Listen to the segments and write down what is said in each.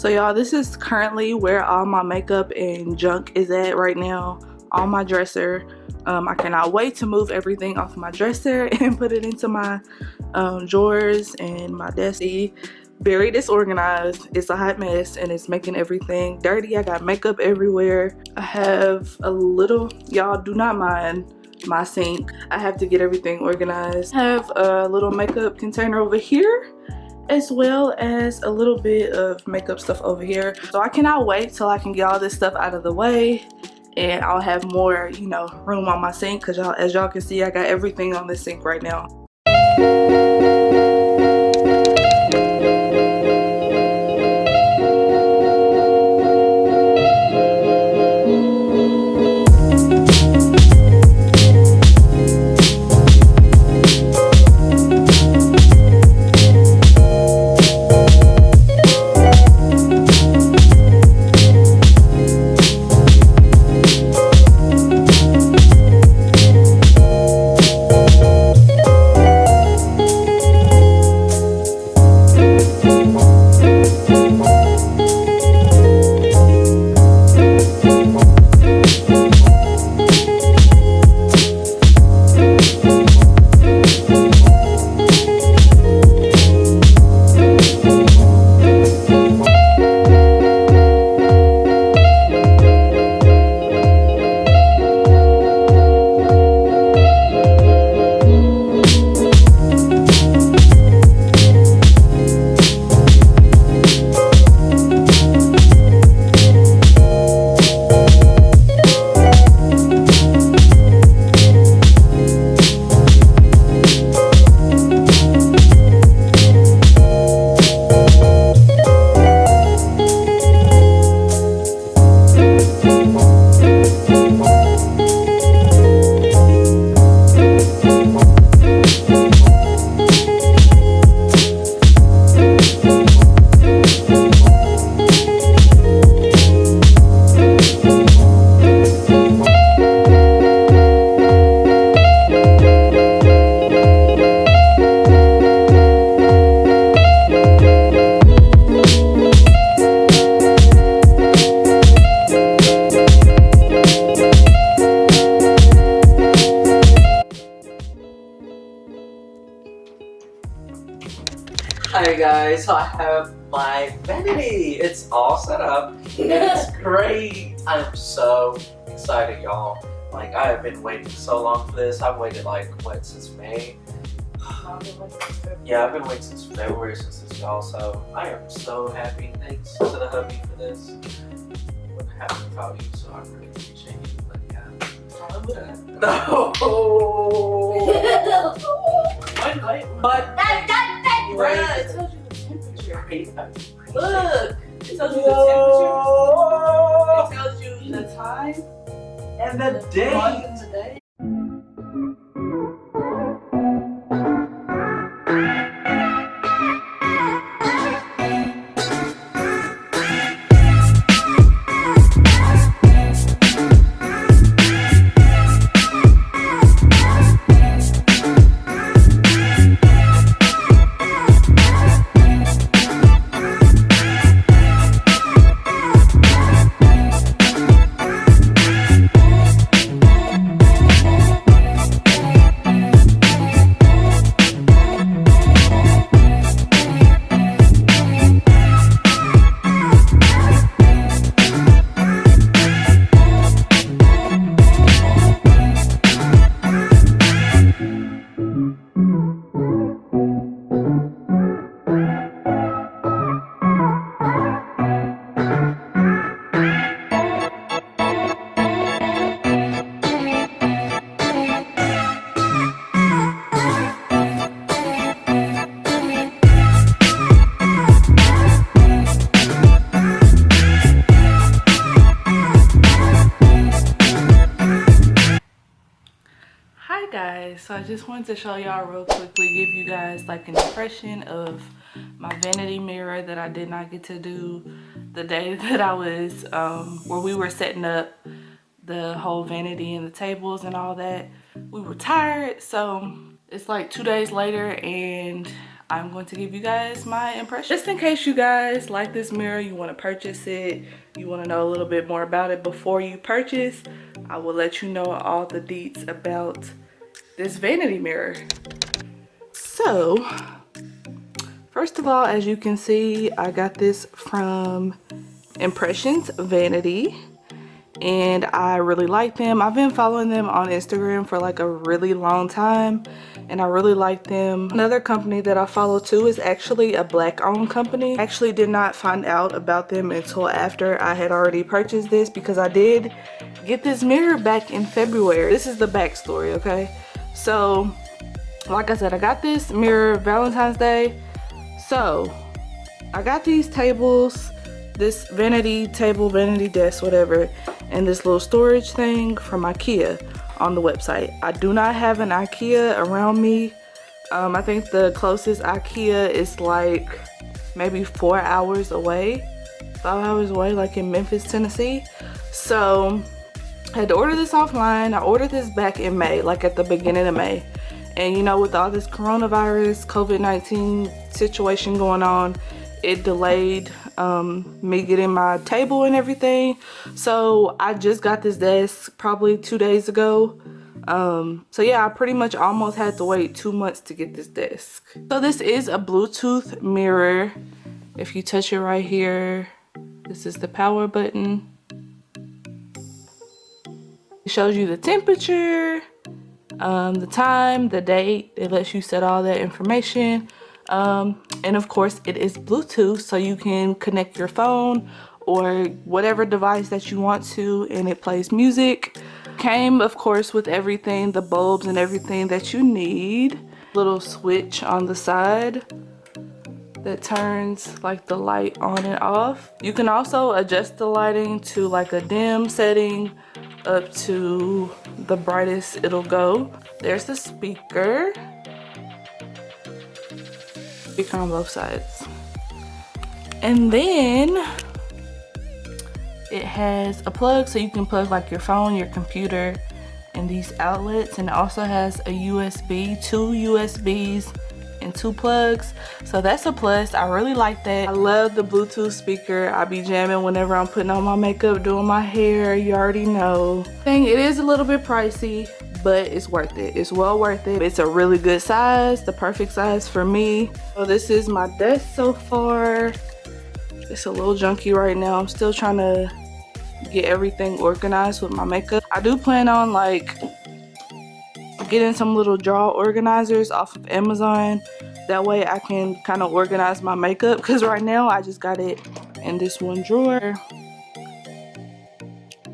So y'all, this is currently where all my makeup and junk is at right now on my dresser. I cannot wait to move everything off my dresser and put it into my drawers and my desk. Very disorganized. It's a hot mess and it's making everything dirty. I got makeup everywhere. I have a little, y'all do not mind my sink. I have to get everything organized. I have a little makeup container over here, as well as a little bit of makeup stuff over here. So I cannot wait till I can get all this stuff out of the way and I'll have more, you know, room on my sink, because y'all, as y'all can see, I got everything on this sink right now. Hi guys, so I have my vanity. It's all set up and it's great. I am so excited, y'all. Like, I have been waiting so long for this. I've waited like, what, since May? Yeah, I've been waiting since February since this, y'all. So I am so happy. Thanks to the hubby for this. Wouldn't happen without you, so I really appreciate you. But yeah. No. But Bruh, it tells you the temperature. Look, It tells you the temperature. It tells you the time and the month day. and the day. So I just wanted to show y'all real quickly, give you guys like an impression of my vanity mirror that I did not get to do the day that I was where we were setting up the whole vanity and the tables and all that. We were tired, so it's like 2 days later and I'm going to give you guys my impression. Just in case you guys like this mirror, you want to purchase it, you want to know a little bit more about it before you purchase, I will let you know all the deets about this vanity mirror. So, first of all, as you can see, I got this from Impressions Vanity. And I really like them. I've been following them on Instagram for like a really long time, and I really like them. Another company that I follow too is actually a black owned company. I actually did not find out about them until after I had already purchased this, because I did get this mirror back in February. This is the backstory, okay? So like I said, I got this mirror Valentine's Day. So I got these tables, this vanity table, vanity desk, whatever, and this little storage thing from IKEA on the website. I do not have an IKEA around me. I think the closest IKEA is like maybe 4 hours away, 5 hours away, like in Memphis, Tennessee. So I had to order this offline. I ordered this back in May, like at the beginning of May. And you know, with all this coronavirus, COVID-19 situation going on, it delayed me getting my table and everything. So I just got this desk probably 2 days ago. So yeah, I pretty much almost had to wait 2 months to get this desk. So this is a Bluetooth mirror. If you touch it right here, this is the power button. It shows you the temperature, the time, the date. It lets you set all that information. And of course it is Bluetooth, so you can connect your phone or whatever device that you want to, and it plays music. Came of course with everything, the bulbs and everything that you need. Little switch on the side that turns like the light on and off. You can also adjust the lighting to like a dim setting up to the brightest it'll go. There's the speaker on both sides, and then it has a plug, so you can plug like your phone, your computer, and these outlets. And it also has a USB, 2 USBs and 2 plugs, so that's a plus. I really like that. I love the Bluetooth speaker. I be jamming whenever I'm putting on my makeup, doing my hair, you already know. It is a little bit pricey, but it's worth it. It's well worth it. It's a really good size, the perfect size for me. So this is my desk so far. It's a little junky right now. I'm still trying to get everything organized with my makeup. I do plan on like getting some little drawer organizers off of Amazon. That way I can kind of organize my makeup, because right now I just got it in this one drawer.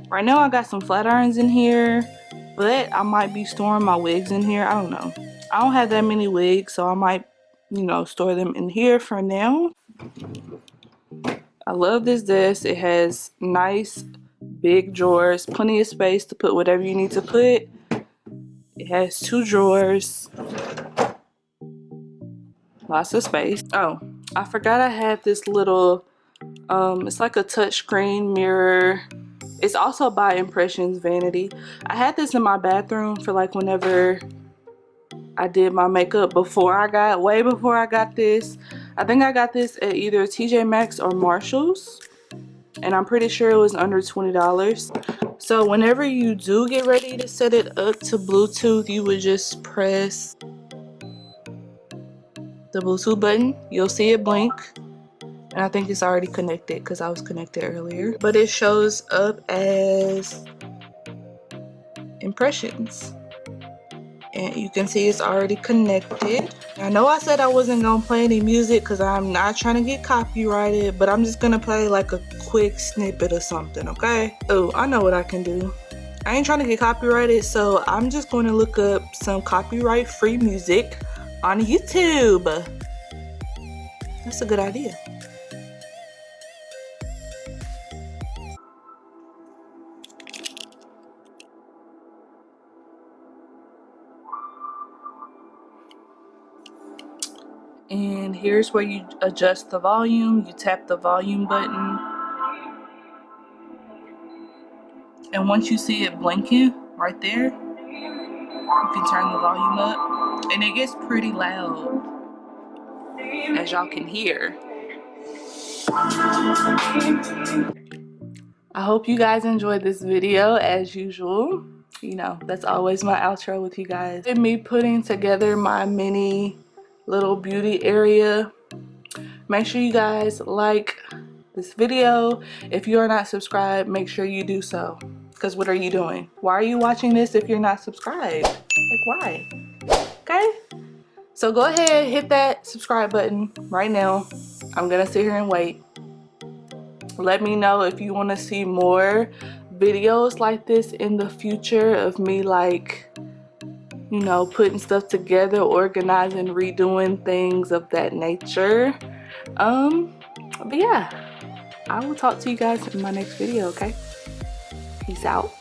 Right now I got some flat irons in here, but I might be storing my wigs in here. I don't know. I don't have that many wigs, so I might, you know, store them in here for now. I love this desk. It has nice big drawers, plenty of space to put whatever you need to put. It has 2 drawers, lots of space. Oh, I forgot I had this little, it's like a touch screen mirror. It's also by Impressions Vanity. I had this in my bathroom for like whenever I did my makeup way before I got this. I think I got this at either TJ Maxx or Marshall's, and I'm pretty sure it was under $20. So whenever you do get ready to set it up to Bluetooth, you would just press the Bluetooth button. You'll see it blink, and I think it's already connected because I was connected earlier, but it shows up as Impressions, and you can see it's already connected. I know I said I wasn't gonna play any music because I'm not trying to get copyrighted, but I'm just gonna play like a quick snippet or something, okay? Oh, I know what I can do. I ain't trying to get copyrighted, so I'm just going to look up some copyright free music on YouTube. That's a good idea. And here's where you adjust the volume. You tap the volume button, and once you see it blinking right there, you can turn the volume up, and it gets pretty loud. as y'all can hear. I hope you guys enjoyed this video as usual. You know, that's always my outro with you guys. And me putting together my mini little beauty area. Make sure you guys like this video. If you are not subscribed, make sure you do so. Because what are you doing? Why are you watching this if you're not subscribed? Like, why? Okay? So go ahead, hit that subscribe button right now. I'm gonna sit here and wait. Let me know if you want to see more videos like this in the future of me, like, you know, putting stuff together, organizing, redoing things of that nature. But yeah, I will talk to you guys in my next video. Okay, peace out.